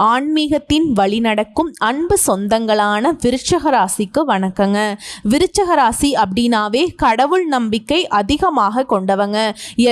ஆன்மீகத்தின் வழி நடக்கும் அன்பு சொந்தங்களான விருச்சக ராசிக்கு வணக்கங்க. விருச்சக ராசி அப்படின்னாவே கடவுள் நம்பிக்கை அதிகமாக கொண்டவங்க,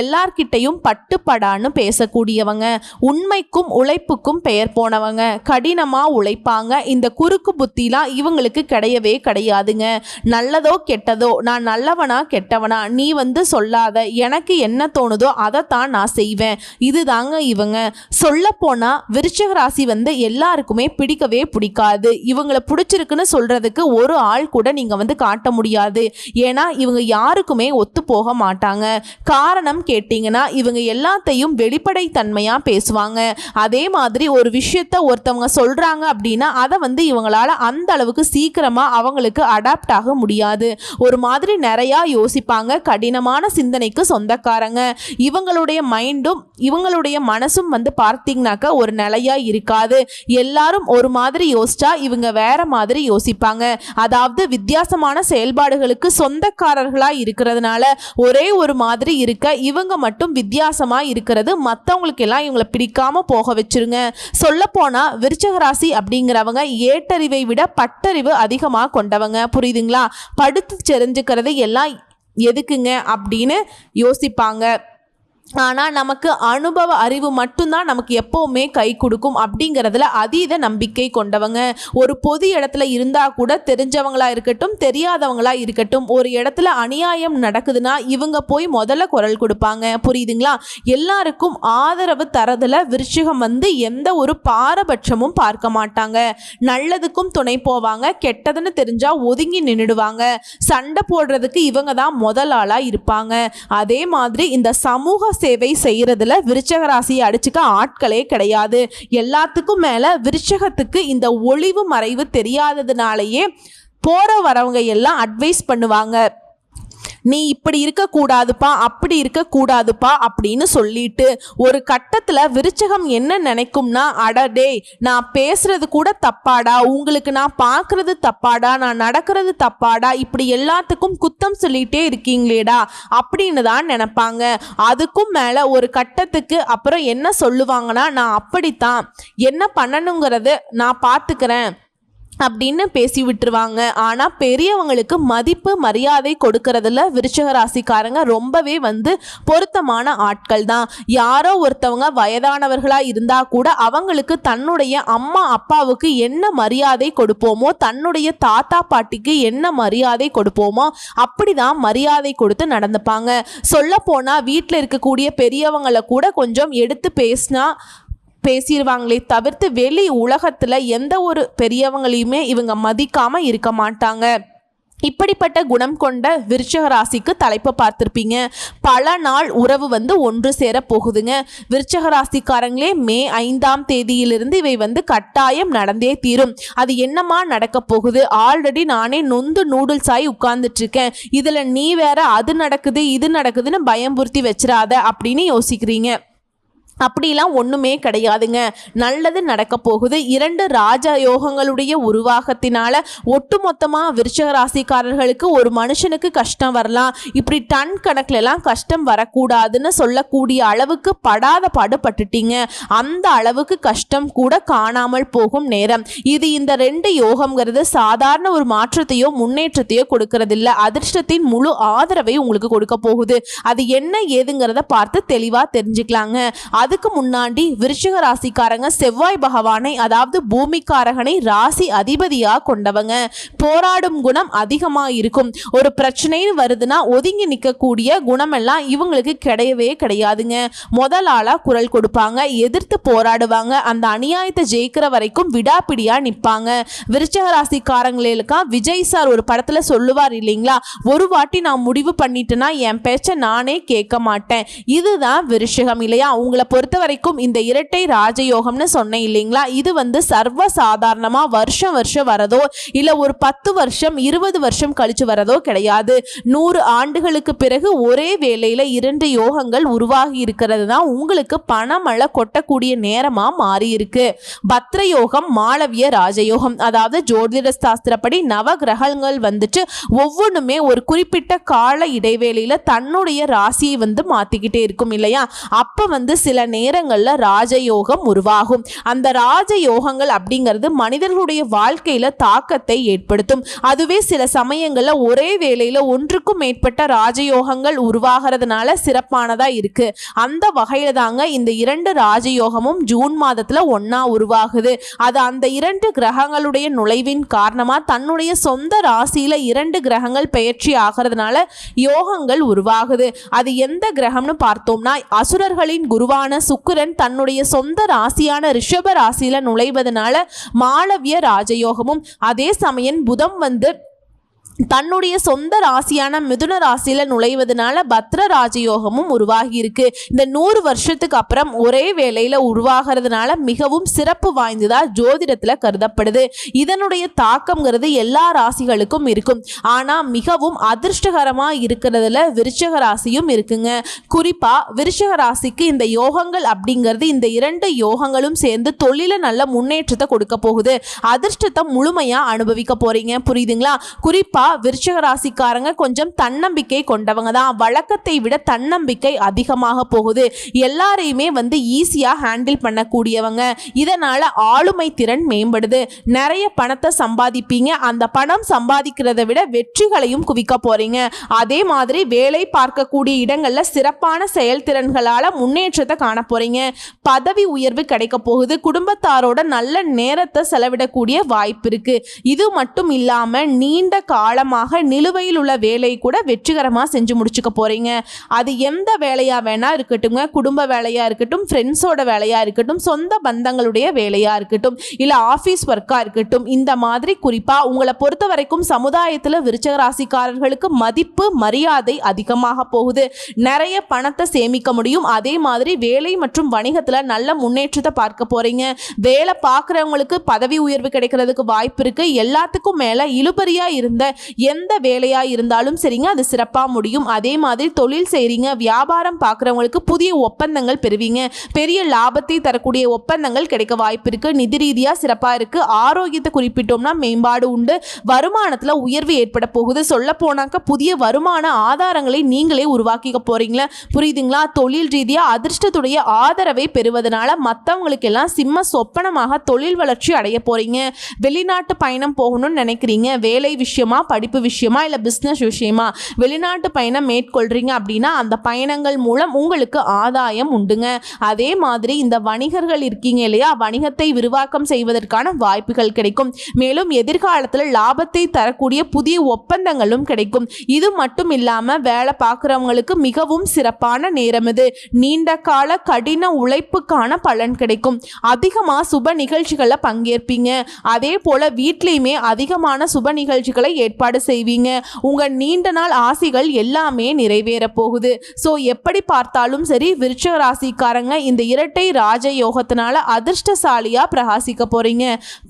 எல்லார்கிட்டையும் பட்டுப்படான்னு பேசக்கூடியவங்க, உண்மைக்கும் உழைப்புக்கும் பெயர் போனவங்க, கடினமாக உழைப்பாங்க. இந்த குறுக்கு புத்திலாம் இவங்களுக்கு கிடையவே கிடையாதுங்க. நல்லதோ கெட்டதோ, நான் நல்லவனா கெட்டவனா நீ சொல்லாத, எனக்கு என்ன தோணுதோ அதைத்தான் நான் செய்வேன், இதுதாங்க இவங்க. சொல்ல போனா விருச்சக ராசி எல்லாருக்குமே பிடிக்கவே பிடிக்காது. இவங்களை பிடிச்சிருக்குன்னு சொல்றதுக்கு ஒரு ஆள் கூட நீங்க காட்ட முடியாது. ஏன்னா இவங்க யாருக்குமே ஒத்து போக மாட்டாங்க. காரணம் கேட்டீங்கன்னா இவங்க எல்லாத்தையும் வெளிப்படைத்தன்மையா பேசுவாங்க. அதே மாதிரி ஒரு விஷயத்த ஒருத்தவங்க சொல்றாங்க அப்படின்னா அதை இவங்களால அந்த அளவுக்கு சீக்கிரமா அவங்களுக்கு அடாப்ட் ஆக முடியாது. ஒரு மாதிரி நிறைய யோசிப்பாங்க. கடினமான சிந்தனைக்கு சொந்தக்காரங்க. இவங்களுடைய மைண்டும் இவங்களுடைய மனசும் பார்த்தீங்கன்னாக்க ஒரு நிலையா இருக்காது. எல்லாரும் ஒரு மாதிரி யோசிச்சா இவங்க வேற மாதிரி யோசிப்பாங்க. அதாவது வித்தியாசமான செயல்பாடுகளுக்கு சொந்தக்காரர்களா இருக்கிறதுனால ஒரே ஒரு மாதிரி இருக்க இவங்க மட்டும் வித்தியாசமா இருக்கிறது மற்றவங்களுக்கு எல்லாம் இவங்களை பிடிக்காம போக வச்சிருங்க. சொல்ல போனா விருச்சக ராசி அப்படிங்கிறவங்க ஏட்டறிவை விட பட்டறிவு அதிகமாக கொண்டவங்க. புரியுதுங்களா? படுத்து தெரிஞ்சுக்கிறது எல்லாம் எதுக்குங்க அப்படின்னு யோசிப்பாங்க. ஆனால் நமக்கு அனுபவ அறிவு மட்டும்தான் நமக்கு எப்போவுமே கை கொடுக்கும் அப்படிங்கிறதுல அதீத நம்பிக்கை கொண்டவங்க. ஒரு பொது இடத்துல இருந்தால் கூட தெரிஞ்சவங்களா இருக்கட்டும் தெரியாதவங்களா இருக்கட்டும், ஒரு இடத்துல அநியாயம் நடக்குதுன்னா இவங்க போய் முதல்ல குரல் கொடுப்பாங்க. புரியுதுங்களா? எல்லாருக்கும் ஆதரவு தரதுல விருச்சிகம் எந்த ஒரு பாரபட்சமும் பார்க்க மாட்டாங்க. நல்லதுக்கும் துணை போவாங்க, கெட்டதுன்னு தெரிஞ்சா ஒதுங்கி நின்றுடுவாங்க. சண்டை போடுறதுக்கு இவங்க தான் முதல் ஆளா இருப்பாங்க. அதே மாதிரி இந்த சமூக சேவை செய்யறதுல விருச்சக ராசியை அடிச்சுக்க ஆட்களே கிடையாது. எல்லாத்துக்கும் மேல விருச்சகத்துக்கு இந்த ஒளிவு மறைவு தெரியாததுனாலேயே போற வரவங்க எல்லாம் அட்வைஸ் பண்ணுவாங்க. நீ இப்படி இருக்கக்கூடாதுப்பா, அப்படி இருக்கக்கூடாதுப்பா அப்படின்னு சொல்லிட்டு ஒரு கட்டத்தில் விருச்சகம் என்ன நினைக்கும்னா, அடடே நான் பேசுறது கூட தப்பாடா, உங்களுக்கு நான் பார்க்கறது தப்பாடா, நான் நடக்கிறது தப்பாடா, இப்படி எல்லாத்துக்கும் குத்தம் சொல்லிட்டே இருக்கீங்களேடா அப்படின்னு தான் நினைப்பாங்க. அதுக்கும் மேலே ஒரு கட்டத்துக்கு அப்புறம் என்ன சொல்லுவாங்கன்னா, நான் அப்படித்தான், என்ன பண்ணணுங்கிறது நான் பார்த்துக்கிறேன் அப்படின்னு பேசி விட்டுருவாங்க. ஆனால் பெரியவங்களுக்கு மதிப்பு மரியாதை கொடுக்கறதுல விருச்சக ராசிக்காரங்க ரொம்பவே பொருத்தமான ஆட்கள் தான். யாரோ ஒருத்தவங்க வயதானவர்களாக இருந்தால் கூட அவங்களுக்கு தன்னுடைய அம்மா அப்பாவுக்கு என்ன மரியாதை கொடுப்போமோ, தன்னுடைய தாத்தா பாட்டிக்கு என்ன மரியாதை கொடுப்போமோ அப்படிதான் மரியாதை கொடுத்து நடந்துப்பாங்க. சொல்ல போனால் வீட்டில் இருக்கக்கூடிய பெரியவங்களை கூட கொஞ்சம் எடுத்து பேசிடுவாங்களே தவிர்த்து வெளி உலகத்தில் எந்த ஒரு பெரியவங்களையுமே இவங்க மதிக்காம இருக்க மாட்டாங்க. இப்படிப்பட்ட குணம் கொண்ட விருச்சக ராசிக்கு தலைப்பை பார்த்துருப்பீங்க. பல நாள் உறவு ஒன்று சேர போகுதுங்க. விருச்சக ராசிக்காரங்களே மே 5ஆம் தேதியிலிருந்து இவை கட்டாயம் நடந்தே தீரும். அது என்னமா நடக்க போகுது? ஆல்ரெடி நானே நொந்து நூடுல்ஸ் ஆகி உட்கார்ந்துட்டு இருக்கேன், இதுல நீ வேற அது நடக்குது இது நடக்குதுன்னு பயம்புறுத்தி வச்சிடாத அப்படின்னு யோசிக்கிறீங்க. அப்படிலாம் ஒன்றுமே கிடையாதுங்க. நல்லது நடக்க போகுது. 2 ராஜயோகங்களுடைய உருவாகத்தினால ஒட்டுமொத்தமாக விருச்சக ராசிக்காரர்களுக்கு ஒரு மனுஷனுக்கு கஷ்டம் வரலாம், இப்படி டன் கணக்கிலலாம் கஷ்டம் வரக்கூடாதுன்னு சொல்லக்கூடிய அளவுக்கு படாத பாடுபட்டுட்டீங்க. அந்த அளவுக்கு கஷ்டம் கூட காணாமல் போகும் நேரம் இது. இந்த 2 யோகம்ங்கிறது சாதாரண ஒரு மாற்றத்தையோ முன்னேற்றத்தையோ கொடுக்கறதில்ல, அதிர்ஷ்டத்தின் முழு ஆதரவை உங்களுக்கு கொடுக்க போகுது. அது என்ன ஏதுங்கிறத பார்த்து தெளிவாக தெரிஞ்சுக்கலாங்க. அதுக்கு முன்னாடி விருச்சிக ராசிக்காரங்க செவ்வாய் பகவானை, அதாவது பூமிக்காரகனை ராசி அதிபதியா கொண்டவங்க. போராடும் குணம் அதிகமா இருக்கும். ஒரு பிரச்சனைன்னு வருதுன்னா ஒதுங்கி நிற்கக்கூடிய குணமெல்லாம் இவங்களுக்கு கிடையவே கிடையாதுங்க. முதல் ஆளா குரல் கொடுப்பாங்க, எதிர்த்து போராடுவாங்க, அந்த அநியாயத்தை ஜெயிக்கிற வரைக்கும் விடாப்பிடியா நிற்பாங்க. விருச்சிக ராசிக்காரங்களுக்கா விஜய் சார் ஒரு படத்துல சொல்லுவார் இல்லைங்களா, ஒரு வாட்டி நான் முடிவு பண்ணிட்டேன்னா என் பேச்சை நானே கேட்க மாட்டேன். இதுதான் விருச்சிகம் இல்லையா? உங்களை பொறுத்த வரைக்கும் இந்த இரட்டை ராஜயோகம்னு சொன்னேன் இல்லைங்களா, இது சர்வ சாதாரணமா வருஷம் வருஷம் வரதோ இல்ல ஒரு 10 வருஷம் 20 வருஷம் கழிச்சு வரதோ கிடையாது. 100 ஆண்டுகளுக்கு பிறகு ஒரே வேளையில 2 யோகங்கள் உருவாகி இருக்கிறது தான் உங்களுக்கு பணமழை கொட்டக்கூடிய நேரமா மாறி இருக்கு. பத்ர யோகம், மாளவிய ராஜயோகம், அதாவது ஜோதிட சாஸ்திரப்படி நவ கிரகங்கள் ஒவ்வொன்றுமே ஒரு குறிப்பிட்ட கால இடைவேளையில தன்னுடைய ராசியை மாத்திக்கிட்டே இருக்கும் இல்லையா? அப்ப சில நேரங்கள்ல ராஜயோகம் உருவாகும். அந்த ராஜயோகங்கள் அப்படிங்கிறது மனிதர்களுடைய வாழ்க்கையில தாக்கத்தை ஏற்படுத்தும். அதுவே சில சமயங்கள்ல ஒரே வேளையில ஒன்றுக்கும் மேற்பட்ட ராஜயோகங்கள் உருவாகிறதுனால சிறப்பானதா இருக்கு. அந்த வகையில தாங்க இந்த 2 ராஜயோகமும் ஜூன் மாதத்துல ஒன்னா உருவாகுது. அது அந்த 2 கிரகங்களுடைய நுழைவின் காரணமா தன்னுடைய சொந்த ராசியில 2 கிரகங்கள் பெயர்ச்சி ஆகிறதுனால யோகங்கள் உருவாகுது. அது எந்த கிரகம்னு பார்த்தோம்னா அசுரர்களின் குருவான சுக்கிரன் தன்னுடைய சொந்த ராசியான ரிஷப ராசியில நுழைவதனால மாளவிய ராஜயோகமும், அதே சமயம் புதன் வந்து தன்னுடைய சொந்த ராசியான மிதுன ராசியில நுழைவதனால பத்ர ராஜயோகமும் உருவாகி இருக்கு. இந்த 100 வருஷத்துக்கு அப்புறம் ஒரே வேளையில உருவாகிறதுனால மிகவும் சிறப்பு வாய்ந்ததா ஜோதிடத்துல கருதப்படுது. இதனுடைய தாக்கம்ங்கிறது எல்லா ராசிகளுக்கும் இருக்கும். ஆனா மிகவும் அதிர்ஷ்டகரமா இருக்கிறதுல விருச்சிக ராசியும் இருக்குங்க. குறிப்பா விருச்சிக ராசிக்கு இந்த யோகங்கள் அப்படிங்கிறது இந்த 2 யோகங்களும் சேர்ந்து தொழில நல்ல முன்னேற்றத்தை கொடுக்க போகுது. அதிர்ஷ்டத்தை முழுமையா அனுபவிக்க போறீங்க. புரியுதுங்களா? குறிப்பா விருச்சிக ராசிக்காரங்க கொஞ்சம் தன்னம்பிக்கை கொண்டவங்க தான். வழக்கத்தை விட தன்னம்பிக்கை அதிகமாக போகுது. எல்லாரையுமே வந்து ஈஸியா ஹேண்டில் பண்ணக்கூடியவங்க. இதனால ஆளுமை திறன் மேம்படுது. நிறைய பணத்தை சம்பாதிப்பீங்க. அந்த பணம் சம்பாதிக்கிறத விட வெற்றிகளையும் குவிக்க போறீங்க. அதே மாதிரி வேலை பார்க்கக்கூடிய இடங்கள்ல சிறப்பான செயல்திறன்களால முன்னேற்றத்தை காண போறீங்க. பதவி உயர்வு கிடைக்க போகுது. குடும்பத்தாரோட நல்ல நேரத்தை செலவிடக்கூடிய வாய்ப்பு இருக்கு. இது மட்டும் இல்லாம நீண்ட காலமாக நிலுவையில் உள்ள வேலை கூட வெற்றிகரமா செஞ்சு முடிச்சுக்க போறீங்க. அது எந்த வேலையா வேணா இருக்கட்டும், குடும்ப வேலையா இருக்கட்டும், ஃப்ரெண்ட்ஸோட வேலையா இருக்கட்டும், சொந்த பந்தங்களுடைய வேலையா இருக்கட்டும், இல்ல ஆபீஸ் ஒர்க்கா இருக்கட்டும், இந்த மாதிரி குறிப்பா உங்களை பொறுத்த வரைக்கும் சமுதாயத்துல விருச்சிக ராசிக்காரர்களுக்கு மதிப்பு மரியாதை அதிகமாக போகுது. நிறைய பணத்தை சேமிக்க முடியும். அதே மாதிரி வேலை மற்றும் வணிகத்துல நல்ல முன்னேற்றத்தை பார்க்க போறீங்க. வேலை பார்க்குறவங்களுக்கு பதவி உயர்வு கிடைக்கிறதுக்கு வாய்ப்பு இருக்கு. எல்லாத்துக்கும் மேல இழுபறியா இருந்த எந்த வேலையா இருந்தாலும் சரிங்க, அது சிறப்பா முடியும். அதே மாதிரி தொழில் செய்றீங்க, வியாபாரம் பார்க்குறவங்களுக்கு புதிய ஒப்பந்தங்கள் பெறுவீங்க. பெரிய லாபத்தை தரக்கூடிய ஒப்பந்தங்கள் கிடைக்க வாய்ப்பு இருக்கு. நிதி ரீதியா சிறப்பா இருக்கு. ஆரோக்கியத்தை குறிப்பிட்டோம்னா மேம்பாடு உண்டு. வருமானத்துல உயர்வு ஏற்பட போகுது. சொல்ல போனாக்க புதிய வருமான ஆதாரங்களை நீங்களே உருவாக்கிக்க போறீங்களா? புரியுதுங்களா? தொழில் ரீதியா அதிர்ஷ்டத்துடைய ஆதரவை பெறுவதனால மற்றவங்களுக்கு எல்லாம் சிம்ம சொப்பனமாக தொழில் வளர்ச்சி அடைய போறீங்க. வெளிநாட்டு பயணம் போகணும்னு நினைக்கிறீங்க, வேலை விஷயமா, படிப்பு விஷயமா, இல்ல பிசினஸ் விஷயமா வெளிநாட்டு பயணம் மேற்கொள்றீங்க அப்படின்னா அந்த பயணங்கள் மூலம் உங்களுக்கு ஆதாயம் உண்டுங்க. அதே மாதிரி இந்த வணிகர்கள் இருக்கீங்க இல்லையா, வணிகத்தை விரிவாக்கம் செய்வதற்கான வாய்ப்புகள் கிடைக்கும். மேலும் எதிர்காலத்தில் லாபத்தை தரக்கூடிய புதிய ஒப்பந்தங்களும் கிடைக்கும். இது மட்டும் இல்லாம வேலை பார்க்குறவங்களுக்கு மிகவும் சிறப்பான நேரம் இது. நீண்ட கால கடின உழைப்புக்கான பலன் கிடைக்கும். அதிகமா சுப நிகழ்ச்சிகளை பங்கேற்பீங்க. அதே போல வீட்லயுமே அதிகமான சுப நிகழ்ச்சிகளை ஏற்பாடு செய்வீங்க. உங்க நீண்ட நாள் ஆசைகள் எல்லாமே நிறைவேற போகுது. ஸோ எப்படி பார்த்தாலும் சரி விருச்சிக ராசிக்காரங்க இந்த இரட்டை ராஜயோகத்தினால அதிர்ஷ்டசாலியா பிரகாசிக்க போறீங்க.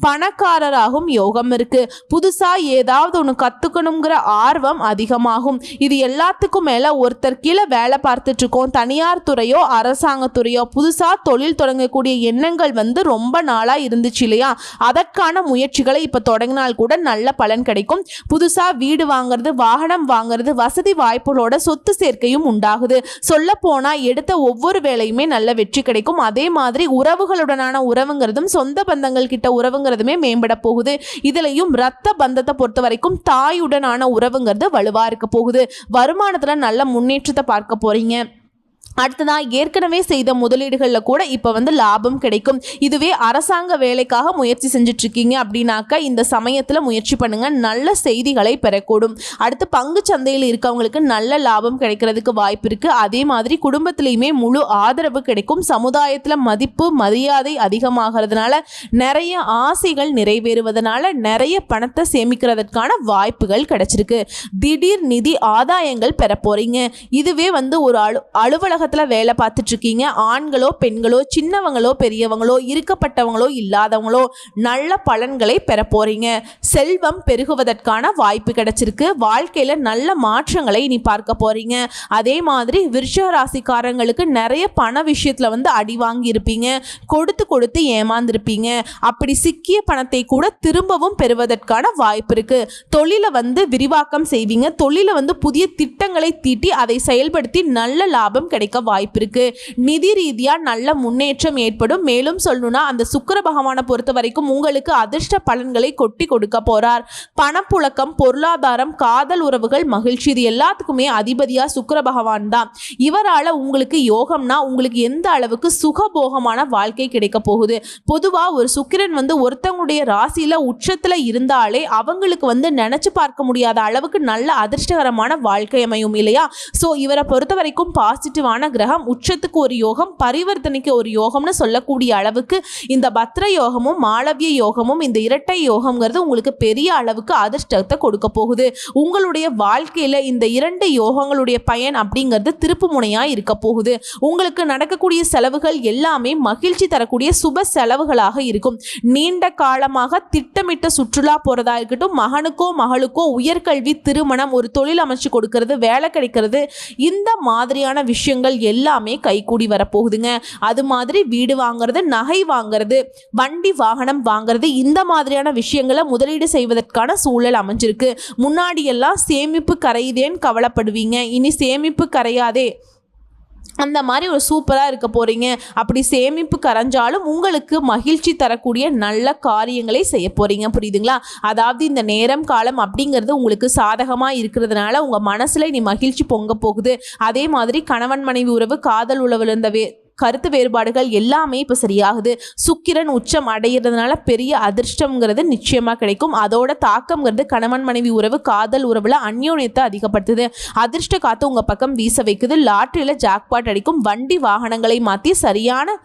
பணக்காரராகும் யோகம் இருக்கு. புதுசா ஏதாவது ஒன்று கத்துக்கணுங்கிற ஆர்வம் அதிகமாகும். இது எல்லாத்துக்கும் மேல ஒருத்தர் கீழே வேலை பார்த்துட்டு இருக்கோம், தனியார் துறையோ அரசாங்கத்துறையோ, புதுசா தொழில் தொடங்கக்கூடிய எண்ணங்கள் வந்து ரொம்ப நாளா இருந்துச்சு இல்லையா, அதற்கான முயற்சிகளை இப்ப தொடங்கினால் கூட நல்ல பலன் கிடைக்கும். புதுசா வீடு வாங்குறது, வாகனம் வாங்குறது, வசதி வாய்ப்புகளோட சொத்து சேர்க்கையும் உண்டாகுது. சொல்ல போனா எடுத்த ஒவ்வொரு வேலையுமே நல்ல வெற்றி கிடைக்கும். அதே மாதிரி உறவுகளுடனான உறவுங்கிறதும் சொந்த பந்தங்கள் கிட்ட உறவுங்கிறதுமே மேம்பட போகுது. இதுலயும் ரத்த பந்தத்தை பொறுத்த வரைக்கும் தாயுடனான உறவுங்கிறது வலுவா இருக்க போகுது. வருமானத்துல நல்ல முன்னேற்றத்தை பார்க்க போறீங்க. அடுத்ததா ஏற்கனவே செய்த முதலீடுகளில் கூட இப்போ வந்து லாபம் கிடைக்கும். இதுவே அரசாங்க வேலைக்காக முயற்சி செஞ்சுட்டு இருக்கீங்க அப்படின்னாக்க இந்த சமயத்தில் முயற்சி பண்ணுங்க, நல்ல செய்திகளை பெறக்கூடும். அடுத்து பங்கு சந்தையில் இருக்கவங்களுக்கு நல்ல லாபம் கிடைக்கிறதுக்கு வாய்ப்பு இருக்கு. அதே மாதிரி குடும்பத்திலையுமே முழு ஆதரவு கிடைக்கும். சமுதாயத்தில் மதிப்பு மரியாதை அதிகமாகிறதுனால நிறைய ஆசைகள் நிறைவேறுவதனால நிறைய பணத்தை சேமிக்கிறதுக்கான வாய்ப்புகள் கிடைச்சிருக்கு. திடீர் நிதி ஆதாயங்கள் பெற போறீங்க. இதுவே வந்து ஒரு அலுவலக வேலை பார்த்துட்டு இருக்கீங்க, ஆண்களோ பெண்களோ, சின்னவங்களோ பெரியவங்களோ, இருக்கப்பட்டவங்களோ இல்லாதவங்களோ நல்ல பலன்களை பெற போறீங்க. செல்வம் பெருகுவதற்கான வாய்ப்பு கிடைச்சிருக்கு. வாழ்க்கையில நல்ல மாற்றங்களை நீ பார்க்க போறீங்க. அதே மாதிரி விருச்சிக ராசிக்காரங்களுக்கு நிறைய பண விஷயத்துல வந்து அடி வாங்கி இருப்பீங்க, கொடுத்து கொடுத்து ஏமாந்துருப்பீங்க. அப்படி சிக்கிய பணத்தை கூட திரும்பவும் பெறுவதற்கான வாய்ப்பு இருக்கு. தொழிலை வந்து விரிவாக்கம் செய்வீங்க. தொழிலை வந்து புதிய திட்டங்களை தீட்டி அதை செயல்படுத்தி நல்ல லாபம் கிடைக்க கிடைக்க வாய்ப்பு இருக்கு. நிதி ரீதியா நல்ல முன்னேற்றம் ஏற்படும். மேலும் சொல்லணும்னா அந்த சுக்கிர பகவானை பொறுத்த வரைக்கும் உங்களுக்கு அதிர்ஷ்ட பலன்களை கொட்டி கொடுக்க போறார். பணப்புழக்கம், பொருளாதாரம், காதல் உறவுகள், மகிழ்ச்சி, இது எல்லாத்துக்குமே அதிபதியா சுக்கிர பகவான் தான். இவரால உங்களுக்கு யோகம்னா உங்களுக்கு எந்த அளவுக்கு சுகபோகமான வாழ்க்கை கிடைக்க போகுது. பொதுவா ஒரு சுக்கிரன் ஒருத்தவங்களுடைய ராசியில உச்சத்துல இருந்தாலே அவங்களுக்கு நினைச்சு பார்க்க முடியாத அளவுக்கு நல்ல அதிர்ஷ்டகரமான வாழ்க்கை அமையும் இல்லையா? சோ இவரை பொறுத்த வரைக்கும் பாசிட்டிவான கிரகம், உச்சத்துக்கு ஒரு யோகம், பரிவர்த்தனைக்கு ஒரு யோகம்னு சொல்லக்கூடிய அளவுக்கு இந்த பத்ர யோகமும் மாளவிய யோகமும், இந்த இரட்டை யோகம்ங்கிறது உங்களுக்கு பெரிய அளவுக்கு அதிர்ஷ்டத்தை கொடுக்க போகுது. உங்களுடைய வாழ்க்கையில இந்த இரண்டு யோகங்களுடைய பயன் அப்படிங்கிறது திருப்பு முனையா இருக்க போகுது. உங்களுக்கு நடக்கக்கூடிய செலவுகள் எல்லாமே மகிழ்ச்சி தரக்கூடிய சுப செலவுகளாக இருக்கும். நீண்ட காலமாக திட்டமிட்ட சுற்றுலா போறதா இருக்கட்டும், மகனுக்கோ மகளுக்கோ உயர்கல்வி, திருமணம், ஒரு தொழில் அமைச்சு கொடுக்கறது, வேலை கிடைக்கிறது, இந்த மாதிரியான விஷயங்கள் எல்லாமே கைகூடி வரப்போகுதுங்க. அது மாதிரி வீடு வாங்குறது, நகை வாங்குறது, வண்டி வாகனம் வாங்குறது, இந்த மாதிரியான விஷயங்களை முதலீடு செய்வதற்கான சூழல் அமைஞ்சிருக்கு. முன்னாடி எல்லாம் சேமிப்பு கரையுதேன்னு கவலைப்படுவீங்க, இனி சேமிப்பு கரையாதே, அந்த மாதிரி ஒரு சூப்பராக இருக்க போகிறீங்க. அப்படி சேமிப்பு கரைஞ்சாலும் உங்களுக்கு மகிழ்ச்சி தரக்கூடிய நல்ல காரியங்களை செய்ய போகிறீங்க. புரியுதுங்களா? அதாவது இந்த நேரம் காலம் அப்படிங்கிறது உங்களுக்கு சாதகமாக இருக்கிறதுனால உங்கள் மனசில் இனி மகிழ்ச்சி பொங்க போகுது. அதே மாதிரி கணவன் மனைவி உறவு, காதல் உறவில் இருந்த கருத்து வேறுபாடுகள் எல்லாமே இப்போ சரியாகுது. சுக்கிரன் உச்சம் அடைகிறதுனால பெரிய அதிர்ஷ்டம்ங்கிறது நிச்சயமாக கிடைக்கும். அதோட தாக்கம்ங்கிறது கணவன் மனைவி உறவு, காதல் உறவில் அந்யோன்யத்தை அதிகப்படுத்துது. அதிர்ஷ்ட காத்து உங்கள் பக்கம் வீச வைக்குது. லாட்டரியில் ஜாக்பாட் அடிக்கும். வண்டி வாகனங்களை மாற்றி சரியான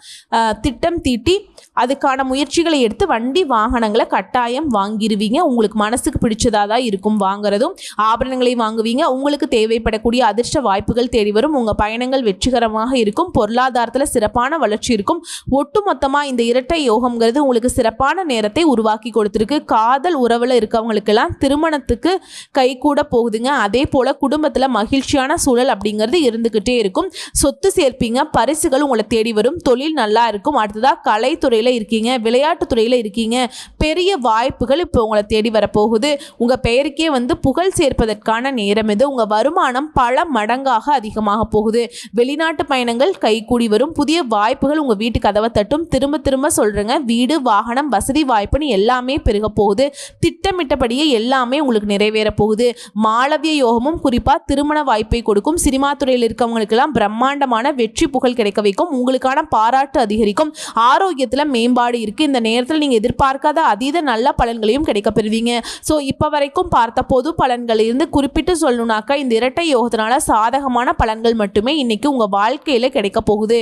திட்டம் தீட்டி அதுக்கான முயற்சிகளை எடுத்து வண்டி வாகனங்களை கட்டாயம் வாங்கிடுவீங்க. உங்களுக்கு மனசுக்கு பிடிச்சதாக தான் இருக்கும் வாங்குறதும். ஆபரணங்களை வாங்குவீங்க. உங்களுக்கு தேவைப்படக்கூடிய அதிர்ஷ்ட வாய்ப்புகள் தேடி வரும். உங்கள் பயணங்கள் வெற்றிகரமாக இருக்கும். பொருளாதாரத்தில் சிறப்பான வளர்ச்சி இருக்கும். ஒட்டுமொத்தமாக இந்த இரட்டை யோகம்ங்கிறது உங்களுக்கு சிறப்பான நேரத்தை உருவாக்கி கொடுத்துருக்கு. காதல் உறவில் இருக்கவங்களுக்கெல்லாம் திருமணத்துக்கு கை கூட போகுதுங்க. அதே போல் குடும்பத்தில் மகிழ்ச்சியான சூழல் அப்படிங்கிறது இருந்துக்கிட்டே இருக்கும். சொத்து சேர்ப்பீங்க. பரிசுகள் உங்களை தேடி வரும். தொழில் நல்லா இருக்கும். அடுத்ததாக கலைத்துறையில் இருக்கீங்க, விளையாட்டுத்துறையில் இருக்கீங்க, பெரிய வாய்ப்புகள் இப்போ உங்களை தேடி வரப்போகுது. உங்கள் பெயருக்கே புகழ் சேர்ப்பதற்கான நேரம் இது. உங்கள் வருமானம் பல மடங்காக அதிகமாக போகுது. வெளிநாட்டு பயணங்கள் கைகூடி வரும். புதிய வாய்ப்புகள் உங்கள் வீட்டு கதவை தட்டும். திரும்ப திரும்ப சொல்கிறேங்க, வீடு, வாகனம், வசதி வாய்ப்புன்னு எல்லாமே பெருக போகுது. திட்டமிட்டபடியே எல்லாமே உங்களுக்கு நிறைவேற போகுது. மாளவிய யோகமும் குறிப்பாக திருமண வாய்ப்பை கொடுக்கும். சினிமா துறையில் இருக்கவங்களுக்கெல்லாம் பிரம்மாண்டமான வெற்றி புகழ் கிடைக்க வைக்கும். உங்களுக்கான பாராட்டு அதிகரிக்கும். ஆரோக்கியத்தில் மேம்பாடு இருக்குது. இந்த நேரத்தில் நீங்கள் எதிர்பார்க்காத அதீத நல்ல பலன்களையும் கிடைக்க பெறுவீங்க. ஸோ இப்போ வரைக்கும் பார்த்த பொது பலன்களிலிருந்து குறிப்பிட்டு சொல்லணும்னாக்கா இந்த இரட்டை யோகத்தினால சாதகமான பலன்கள் மட்டுமே இன்னைக்கு உங்கள் வாழ்க்கையில் கிடைக்க போகுது.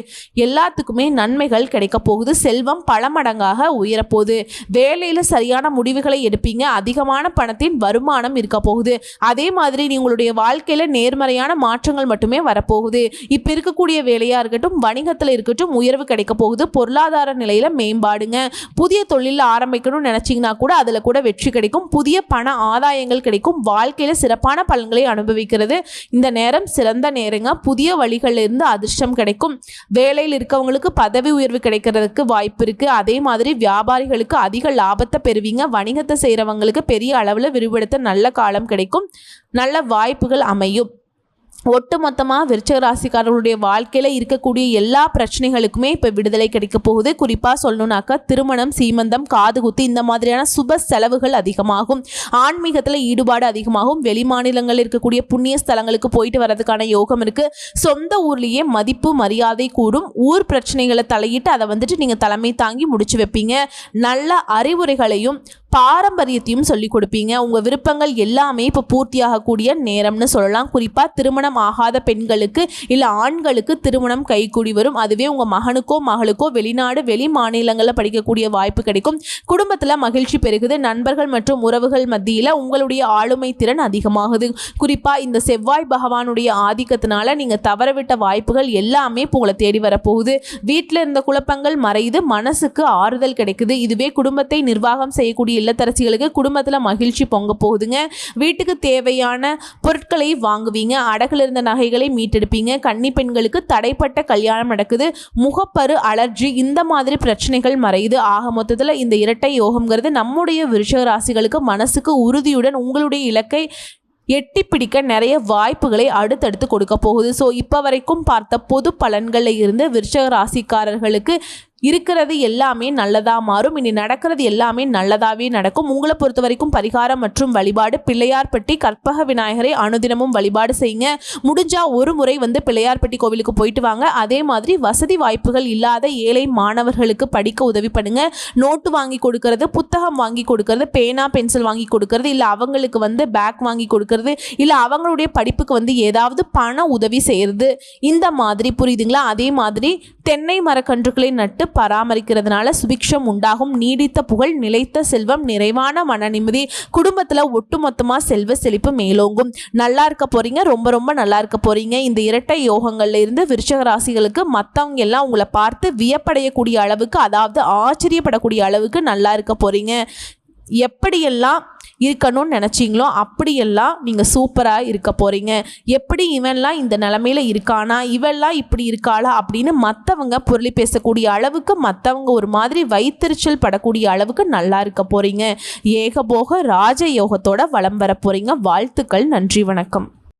எல்லாத்துக்குமே நன்மைகள் கிடைக்க போகுது. செல்வம் பல மடங்காக உயரப்போகுது. வேலையில் சரியான முடிவுகளை எடுப்பீங்க. அதிகமான பணத்தின் வருமானம் இருக்க போகுது. அதே மாதிரி உங்களுடைய வாழ்க்கையில் நேர்மறையான மாற்றங்கள் மட்டுமே வரப்போகுது. இப்போ இருக்கக்கூடிய வேலையாக இருக்கட்டும், வணிகத்தில் இருக்கட்டும், உயர்வு கிடைக்க போகுது. பொருளாதார நிலையில் மேம்பாடுங்க. புதிய தொழில் ஆரம்பிக்கணும்னு நினச்சிங்கன்னா கூட அதில் கூட வெற்றி கிடைக்கும். புதிய பண ஆதாயங்கள் கிடைக்கும். வாழ்க்கையில் சிறப்பான பலன்களை அனுபவிக்கிறது இந்த நேரம் சிறந்த நேரங்க. புதிய வழிகளிலிருந்து அதிர்ஷ்டம் கிடைக்கும். வேலையில் இருக்கவங்களுக்கு பதவி உயர்வு கிடைக்கிறதுக்கு வாய்ப்பு இருக்குது. அதே மாதிரி வியாபாரிகளுக்கு அதிக லாபத்தை பெறுவீங்க. வணிகத்தை செய்கிறவங்களுக்கு பெரிய அளவில் விரிவெடுத்த நல்ல காலம் கிடைக்கும். நல்ல வாய்ப்புகள் அமையும். ஒட்டுமொத்தமாக விருச்சிக ராசிக்காரர்களுடைய வாழ்க்கையில் இருக்கக்கூடிய எல்லா பிரச்சனைகளுக்குமே இப்போ விடுதலை கிடைக்க போகுது. குறிப்பாக சொல்லணுன்னாக்கா திருமணம், சீமந்தம், காதுகுத்து, இந்த மாதிரியான சுப செலவுகள் அதிகமாகும். ஆன்மீகத்தில் ஈடுபாடு அதிகமாகும். வெளிமாநிலங்களில் இருக்கக்கூடிய புண்ணிய ஸ்தலங்களுக்கு போயிட்டு வரதுக்கான யோகம் இருக்குது. சொந்த ஊர்லேயே மதிப்பு மரியாதை கூடும். ஊர் பிரச்சனைகளை தலையிட்டு அதை நீங்கள் தலைமை தாங்கி முடிச்சு வைப்பீங்க. நல்ல அறிவுரைகளையும் பாரம்பரியத்தையும் சொல்லிக் கொடுப்பீங்க. உங்கள் விருப்பங்கள் எல்லாமே இப்போ பூர்த்தியாகக்கூடிய நேரம்னு சொல்லலாம். குறிப்பாக திருமணம் ஆகாத பெண்களுக்கு இல்லை ஆண்களுக்கு திருமணம் கைகூடி வரும். அதுவே உங்கள் மகனுக்கோ மகளுக்கோ வெளிநாடு, வெளி மாநிலங்களில் படிக்கக்கூடிய வாய்ப்பு கிடைக்கும். குடும்பத்தில் மகிழ்ச்சி பெருகுது. நண்பர்கள் மற்றும் உறவுகள் மத்தியில் உங்களுடைய ஆளுமை திறன் அதிகமாகுது. குறிப்பாக இந்த செவ்வாய் பகவானுடைய ஆதிக்கத்தினால நீங்கள் தவறவிட்ட வாய்ப்புகள் எல்லாமே இப்போ உங்களை தேடி வரப்போகுது. வீட்டில் இருந்த குழப்பங்கள் மறைந்து மனசுக்கு ஆறுதல் கிடைக்குது. இதுவே குடும்பத்தை நிர்வாகம் செய்யக்கூடிய இல்லத்தரசிகளுக்கு குடும்பத்தில் மகிழ்ச்சி பொங்க போகுதுங்க. வீட்டுக்கு தேவையான பொருட்களை வாங்குவீங்க. அடகுல இருந்த நகைகளை மீட்டெடுப்பீங்க. கன்னி பெண்களுக்கு தடைப்பட்ட கல்யாணம் நடக்குது. முகப்பரு, அலர்ஜி, இந்த மாதிரி பிரச்சனைகள் மறையுது. ஆக மொத்தத்தில் இந்த இரட்டை யோகம்ங்கிறது நம்முடைய விருச்சிக ராசிகளுக்கு மனசுக்கு உறுதியுடன் உங்களுடைய இலக்கை எட்டி பிடிக்க நிறைய வாய்ப்புகளை அடுத்தடுத்து கொடுக்க போகுது. ஸோ இப்போ வரைக்கும் பார்த்த பொது பலன்களில் இருந்து விருச்சிக ராசிக்காரர்களுக்கு இருக்கிறது எல்லாமே நல்லதாக மாறும். இனி நடக்கிறது எல்லாமே நல்லதாகவே நடக்கும். உங்களை பொறுத்த வரைக்கும் பரிகாரம் மற்றும் வழிபாடு பிள்ளையார்பட்டி கற்பக விநாயகரை அனுதினமும் வழிபாடு செய்யுங்க. முடிஞ்சால் ஒரு முறை பிள்ளையார்பட்டி கோவிலுக்கு போயிட்டு வாங்க. அதே மாதிரி வசதி வாய்ப்புகள் இல்லாத ஏழை மாணவர்களுக்கு படிக்க உதவி பண்ணுங்க. நோட்டு வாங்கி கொடுக்கறது, புத்தகம் வாங்கி கொடுக்கறது, பேனா பென்சில் வாங்கி கொடுக்கறது, இல்லை அவங்களுக்கு பேக் வாங்கி கொடுக்கறது, இல்லை அவங்களுடைய படிப்புக்கு ஏதாவது பண உதவி செய்கிறது, இந்த மாதிரி புரியுதுங்களா? அதே மாதிரி தென்னை மரக்கன்றுகளை நட்டு பராமரிக்கிறதுனால சுபிக்ஷம் உண்டாகும். நீடித்த புகழ், நிலைத்த செல்வம், நிறைவான மன நிம்மதி, குடும்பத்தில் ஒட்டுமொத்தமாக செல்வ செழிப்பு மேலோங்கும். நல்லா இருக்க போறீங்க, ரொம்ப ரொம்ப நல்லா இருக்க போறீங்க. இந்த இரட்டை யோகங்கள்ல இருந்து விருச்சிக ராசிகளுக்கு மற்றவங்க எல்லாம் உங்களை பார்த்து வியப்படையக்கூடிய அளவுக்கு, அதாவது ஆச்சரியப்படக்கூடிய அளவுக்கு நல்லா இருக்க போறீங்க. எப்படியெல்லாம் இருக்கணும்னு நினச்சிங்களோ அப்படியெல்லாம் நீங்கள் சூப்பராக இருக்க போகிறீங்க. எப்படி இவன்லாம் இந்த நிலமையில இருக்கானா, இவெல்லாம் இப்படி இருக்காளா அப்படின்னு மற்றவங்க பொருளி பேசக்கூடிய அளவுக்கு, மற்றவங்க ஒரு மாதிரி வைத்தறிச்சல் படக்கூடிய அளவுக்கு நல்லா இருக்க போகிறீங்க. ஏகபோக ராஜ யோகத்தோட வலம் வர போகிறீங்க. வாழ்த்துக்கள். நன்றி, வணக்கம்.